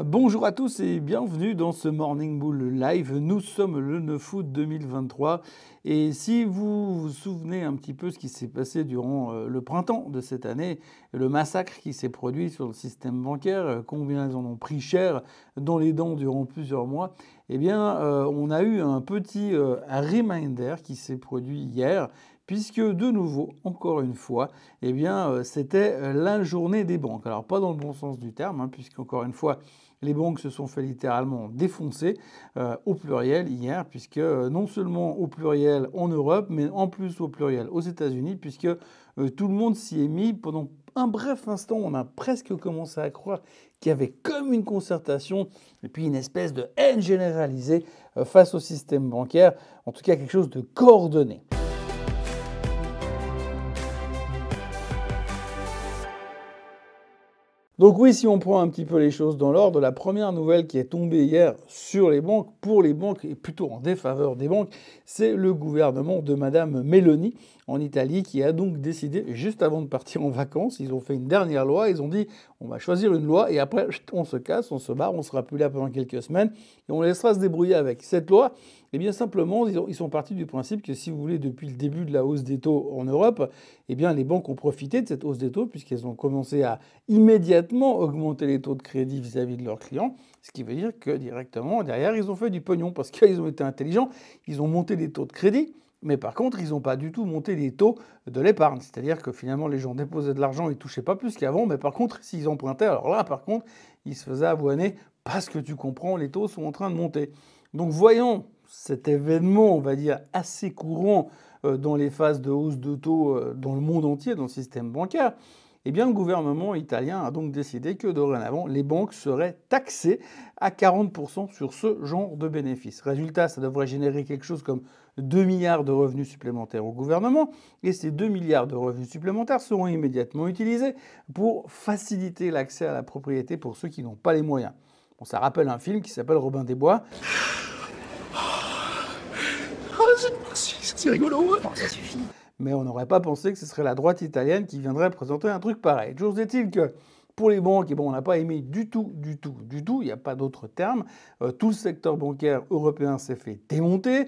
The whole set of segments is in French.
Bonjour à tous et bienvenue dans ce Morning Bull Live. Nous sommes le 9 août 2023 et si vous vous souvenez un petit peu ce qui s'est passé durant le printemps de cette année, le massacre qui s'est produit sur le système bancaire, combien ils en ont pris cher dans les dents durant plusieurs mois, eh bien on a eu un petit reminder qui s'est produit hier. Puisque de nouveau, encore une fois, eh bien, c'était la journée des banques. Alors pas dans le bon sens du terme, puisqu'encore une fois, les banques se sont fait littéralement défoncer au pluriel hier, puisque non seulement au pluriel en Europe, mais en plus au pluriel aux États-Unis, puisque tout le monde s'y est mis pendant un bref instant. On a presque commencé à croire qu'il y avait comme une concertation et puis une espèce de haine généralisée face au système bancaire, en tout cas quelque chose de coordonné. Donc oui, si on prend un petit peu les choses dans l'ordre, la première nouvelle qui est tombée hier sur les banques, pour les banques et plutôt en défaveur des banques, c'est le gouvernement de Madame Meloni en Italie qui a donc décidé, juste avant de partir en vacances, ils ont fait une dernière loi, ils ont dit on va choisir une loi et après on se casse, on se barre, on sera plus là pendant quelques semaines et on laissera se débrouiller avec. Cette loi, eh bien simplement, ils sont partis du principe que si vous voulez, depuis le début de la hausse des taux en Europe, eh bien les banques ont profité de cette hausse des taux puisqu'elles ont commencé à immédiatement augmenter les taux de crédit vis-à-vis de leurs clients, ce qui veut dire que directement, derrière, ils ont fait du pognon parce qu'ils ont été intelligents, ils ont monté les taux de crédit, mais par contre, ils n'ont pas du tout monté les taux de l'épargne. C'est-à-dire que finalement, les gens déposaient de l'argent, ils ne touchaient pas plus qu'avant, mais par contre, s'ils empruntaient, alors là, par contre, ils se faisaient avoiner parce que tu comprends, les taux sont en train de monter. Donc voyons cet événement, on va dire, assez courant dans les phases de hausse de taux dans le monde entier, dans le système bancaire. Eh bien, le gouvernement italien a donc décidé que dorénavant, les banques seraient taxées à 40% sur ce genre de bénéfices. Résultat, ça devrait générer quelque chose comme 2 milliards de revenus supplémentaires au gouvernement. Et ces 2 milliards de revenus supplémentaires seront immédiatement utilisés pour faciliter l'accès à la propriété pour ceux qui n'ont pas les moyens. Bon, ça rappelle un film qui s'appelle Robin des Bois. C'est rigolo. Bon, ça suffit. Mais on n'aurait pas pensé que ce serait la droite italienne qui viendrait présenter un truc pareil. Toujours est-il que pour les banques, on n'a pas aimé du tout, il n'y a pas d'autre terme. Tout le secteur bancaire européen s'est fait démonter.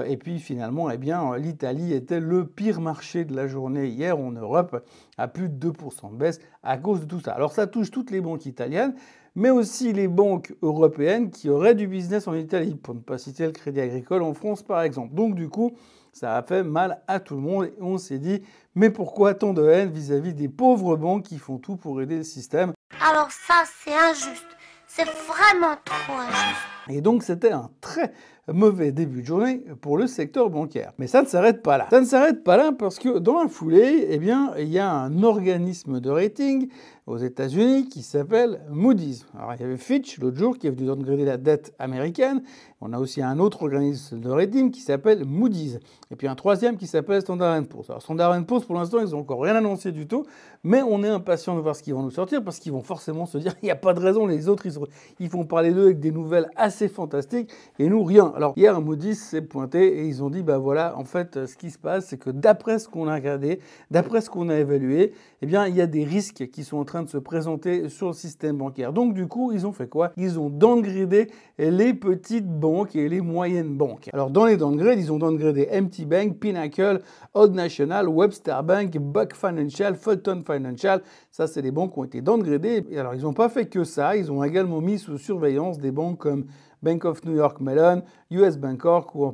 Et puis finalement, l'Italie était le pire marché de la journée hier en Europe, à plus de 2% de baisse à cause de tout ça. Alors ça touche toutes les banques italiennes, mais aussi les banques européennes qui auraient du business en Italie, pour ne pas citer le Crédit Agricole en France par exemple. Donc du coup, ça a fait mal à tout le monde et on s'est dit mais pourquoi tant de haine vis-à-vis des pauvres banques qui font tout pour aider le système? Alors ça, c'est injuste. C'est vraiment trop injuste. Et donc c'était un très mauvais début de journée pour le secteur bancaire. Mais ça ne s'arrête pas là. Ça ne s'arrête pas là parce que dans la foulée, il y a un organisme de rating aux États-Unis qui s'appelle Moody's. Alors il y avait Fitch l'autre jour qui est venu downgrader la dette américaine. On a aussi un autre organisme de rating qui s'appelle Moody's. Et puis un troisième qui s'appelle Standard & Poor's. Alors Standard & Poor's, pour l'instant, ils n'ont encore rien annoncé du tout. Mais on est impatient de voir ce qu'ils vont nous sortir parce qu'ils vont forcément se dire il n'y a pas de raison. Les autres, ils font parler d'eux avec des nouvelles assez fantastiques et nous, rien. Alors hier, Moody's s'est pointé et ils ont dit voilà, en fait, ce qui se passe, c'est que d'après ce qu'on a regardé, d'après ce qu'on a évalué, il y a des risques qui sont en train de se présenter sur le système bancaire. Donc du coup, ils ont fait quoi? Ils ont downgradé les petites banques et les moyennes banques. Alors dans les downgrades, ils ont downgradé MT Bank, Pinnacle, Old National, Webster Bank, Buck Financial, Fulton Financial. Ça, c'est des banques qui ont été downgradées. Et alors, ils n'ont pas fait que ça. Ils ont également mis sous surveillance des banques comme Bank of New York Mellon, US Bancorp ou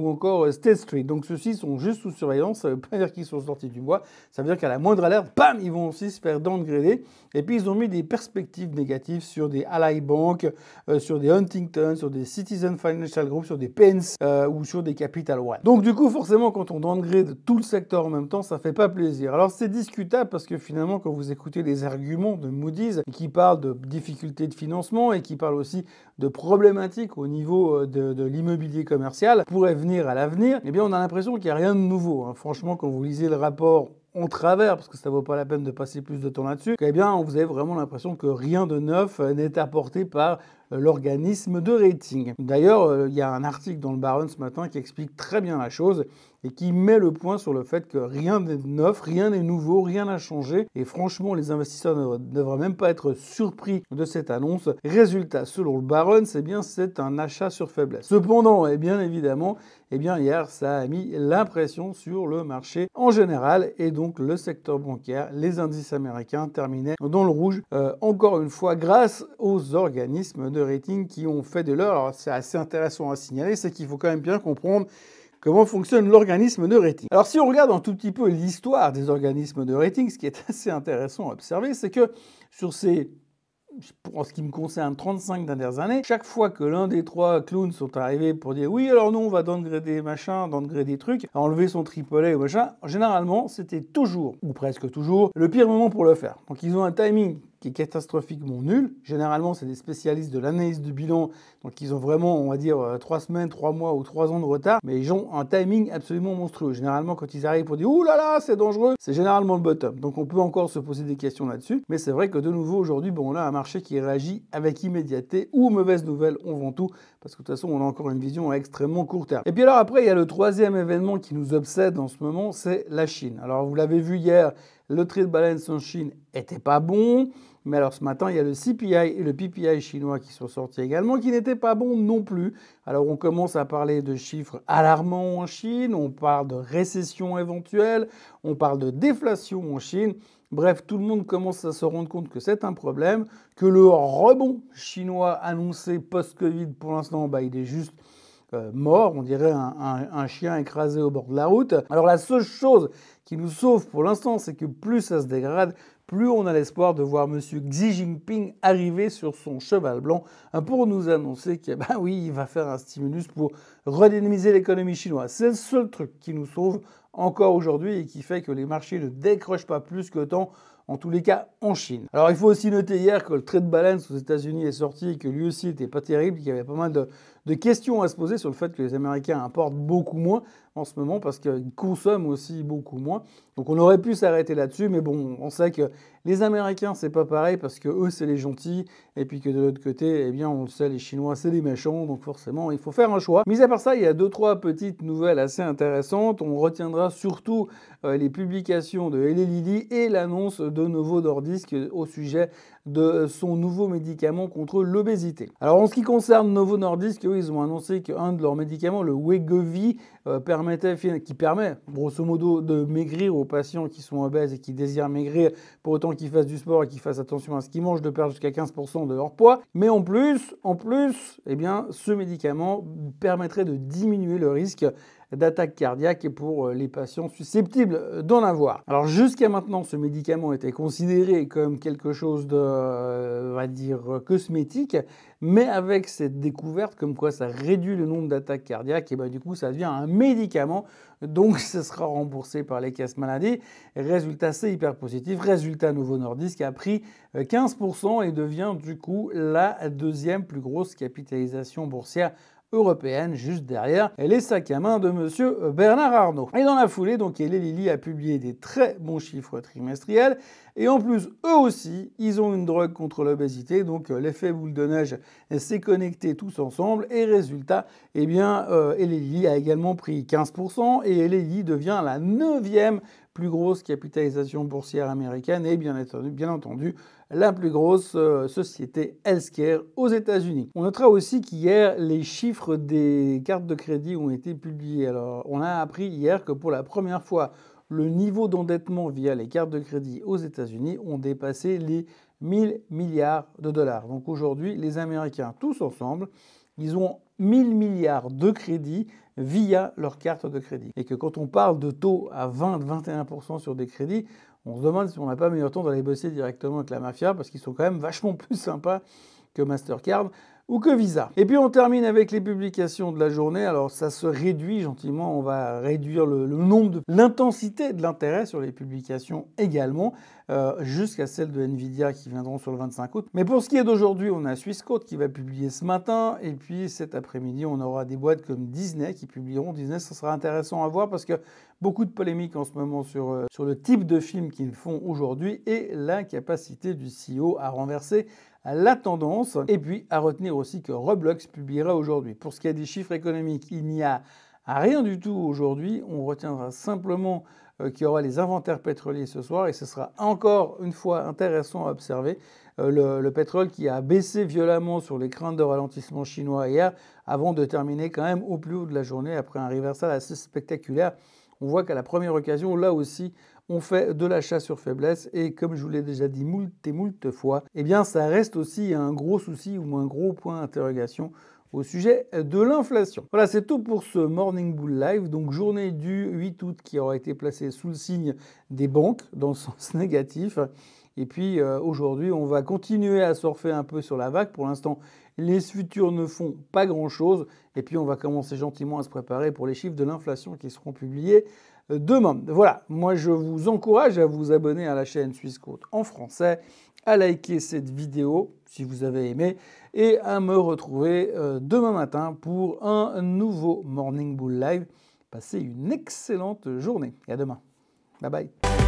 encore State Street. Donc ceux-ci sont juste sous surveillance, ça ne veut pas dire qu'ils sont sortis du bois, ça veut dire qu'à la moindre alerte, bam, ils vont aussi se faire downgrader. Et puis ils ont mis des perspectives négatives sur des Ally Bank, sur des Huntington, sur des Citizen Financial Group, sur des Pence ou sur des Capital One. Donc du coup, forcément, quand on downgrade tout le secteur en même temps, ça fait pas plaisir. Alors c'est discutable parce que finalement, quand vous écoutez les arguments de Moody's qui parlent de difficultés de financement et qui parlent aussi de problématiques au niveau de l'immobilier commercial pourrait venir à l'avenir, on a l'impression qu'il n'y a rien de nouveau. Franchement, quand vous lisez le rapport en travers, parce que ça ne vaut pas la peine de passer plus de temps là-dessus, vous avez vraiment l'impression que rien de neuf n'est apporté par l'organisme de rating. D'ailleurs, il y a un article dans le Barron ce matin qui explique très bien la chose. et qui met le point sur le fait que rien n'est neuf, rien n'est nouveau, rien n'a changé. Et franchement, les investisseurs ne devraient même pas être surpris de cette annonce. Résultat, selon le Barronnes, c'est un achat sur faiblesse. Cependant, et bien évidemment, hier, ça a mis l'impression sur le marché en général et donc le secteur bancaire, les indices américains terminaient dans le rouge, encore une fois, grâce aux organismes de rating qui ont fait de l'or. Alors, c'est assez intéressant à signaler, c'est qu'il faut quand même bien comprendre comment fonctionne l'organisme de rating. Alors, si on regarde un tout petit peu l'histoire des organismes de rating, ce qui est assez intéressant à observer, c'est que sur ces en ce qui me concerne, 35 dernières années, chaque fois que l'un des trois clowns sont arrivés pour dire oui, alors nous on va downgrader machin, downgrader trucs, enlever son AAA ou machin, généralement c'était toujours, ou presque toujours, le pire moment pour le faire. Donc ils ont un timing qui est catastrophiquement nul. Généralement, c'est des spécialistes de l'analyse du bilan, donc ils ont vraiment, on va dire, 3 semaines, 3 mois ou 3 ans de retard, mais ils ont un timing absolument monstrueux. Généralement, quand ils arrivent pour dire « Ouh là là, c'est dangereux », c'est généralement le bottom. Donc on peut encore se poser des questions là-dessus, mais c'est vrai que de nouveau, aujourd'hui, on a un marché qui réagit avec immédiateté, ou mauvaise nouvelle, on vend tout, parce que de toute façon, on a encore une vision à extrêmement court terme. Et puis alors après, il y a le troisième événement qui nous obsède en ce moment, c'est la Chine. Alors vous l'avez vu hier, le trade balance en Chine était pas bon. Mais alors ce matin, il y a le CPI et le PPI chinois qui sont sortis également, qui n'étaient pas bons non plus. Alors on commence à parler de chiffres alarmants en Chine, on parle de récession éventuelle, on parle de déflation en Chine. Bref, tout le monde commence à se rendre compte que c'est un problème, que le rebond chinois annoncé post-Covid, pour l'instant, il est juste mort, on dirait un chien écrasé au bord de la route. Alors la seule chose qui nous sauve pour l'instant, c'est que plus ça se dégrade, plus on a l'espoir de voir M. Xi Jinping arriver sur son cheval blanc pour nous annoncer que, oui, il va faire un stimulus pour redynamiser l'économie chinoise. C'est le seul truc qui nous sauve encore aujourd'hui et qui fait que les marchés ne décrochent pas plus que tant, en tous les cas en Chine. Alors il faut aussi noter hier que le trade balance aux États-Unis est sorti et que lui aussi n'était pas terrible, qu'il y avait pas mal de questions à se poser sur le fait que les Américains importent beaucoup moins en ce moment parce qu'ils consomment aussi beaucoup moins. Donc on aurait pu s'arrêter là-dessus, mais bon, on sait que les Américains, c'est pas pareil parce que eux, c'est les gentils, et puis que de l'autre côté, on le sait, les Chinois, c'est les méchants, donc forcément, il faut faire un choix. Mis à part ça, il y a 2-3 petites nouvelles assez intéressantes. On retiendra surtout les publications de Eli Lilly et l'annonce de Novo Nordisk au sujet de son nouveau médicament contre l'obésité. Alors en ce qui concerne Novo Nordisk, eux, ils ont annoncé qu'un de leurs médicaments, le Wegovy, qui permet grosso modo de maigrir aux patients qui sont obèses et qui désirent maigrir pour autant qu'ils fassent du sport et qu'ils fassent attention à ce qu'ils mangent, de perdre jusqu'à 15% de leur poids. Mais en plus, ce médicament permettrait de diminuer le risque d'attaque cardiaque pour les patients susceptibles d'en avoir. Alors jusqu'à maintenant, ce médicament était considéré comme quelque chose de, on va dire, cosmétique, mais avec cette découverte comme quoi ça réduit le nombre d'attaques cardiaques, et du coup ça devient un médicament, donc ça sera remboursé par les caisses maladie. Résultat, c'est hyper positif. Résultat, Novo Nordisk a pris 15% et devient du coup la deuxième plus grosse capitalisation boursière européenne, juste derrière les sacs à main de monsieur Bernard Arnault. Et dans la foulée, donc, Eli Lilly a publié des très bons chiffres trimestriels. Et en plus, eux aussi, ils ont une drogue contre l'obésité. Donc, l'effet boule de neige s'est connecté tous ensemble. Et résultat, Eli Lilly a également pris 15%. Et Eli Lilly devient la 9e plus grosse capitalisation boursière américaine et bien entendu la plus grosse société healthcare aux États-Unis. On notera aussi qu'hier, les chiffres des cartes de crédit ont été publiés. Alors, on a appris hier que pour la première fois, le niveau d'endettement via les cartes de crédit aux États-Unis ont dépassé les 1000 milliards de dollars. Donc aujourd'hui, les Américains, tous ensemble, ils ont 1000 milliards de crédits via leurs cartes de crédit. Et que quand on parle de taux à 20-21% sur des crédits, on se demande si on n'a pas meilleur temps d'aller bosser directement avec la mafia, parce qu'ils sont quand même vachement plus sympas que Mastercard ou que Visa. Et puis on termine avec les publications de la journée. Alors ça se réduit gentiment, on va réduire l'intensité de l'intérêt sur les publications également, jusqu'à celles de Nvidia qui viendront sur le 25 août. Mais pour ce qui est d'aujourd'hui, on a Swissquote qui va publier ce matin, et puis cet après-midi, on aura des boîtes comme Disney qui publieront. Disney, ça sera intéressant à voir parce que beaucoup de polémiques en ce moment sur le type de film qu'ils font aujourd'hui et l'incapacité du CEO à renverser la tendance. Et puis à retenir aussi que Roblox publiera aujourd'hui. Pour ce qui est des chiffres économiques, il n'y a Rien du tout aujourd'hui. On retiendra simplement qu'il y aura les inventaires pétroliers ce soir et ce sera encore une fois intéressant à observer. Le pétrole qui a baissé violemment sur les craintes de ralentissement chinois hier avant de terminer quand même au plus haut de la journée après un reversal assez spectaculaire. On voit qu'à la première occasion, là aussi, on fait de l'achat sur faiblesse et comme je vous l'ai déjà dit moult et moult fois, eh bien ça reste aussi un gros souci ou un gros point d'interrogation au sujet de l'inflation. Voilà, c'est tout pour ce Morning Bull Live. Donc journée du 8 août qui aura été placée sous le signe des banques dans le sens négatif. Et puis aujourd'hui, on va continuer à surfer un peu sur la vague. Pour l'instant, les futurs ne font pas grand-chose. Et puis on va commencer gentiment à se préparer pour les chiffres de l'inflation qui seront publiés demain. Voilà, moi je vous encourage à vous abonner à la chaîne Swissquote en français, à liker cette vidéo si vous avez aimé et à me retrouver demain matin pour un nouveau Morning Bull Live. Passez une excellente journée et à demain. Bye bye.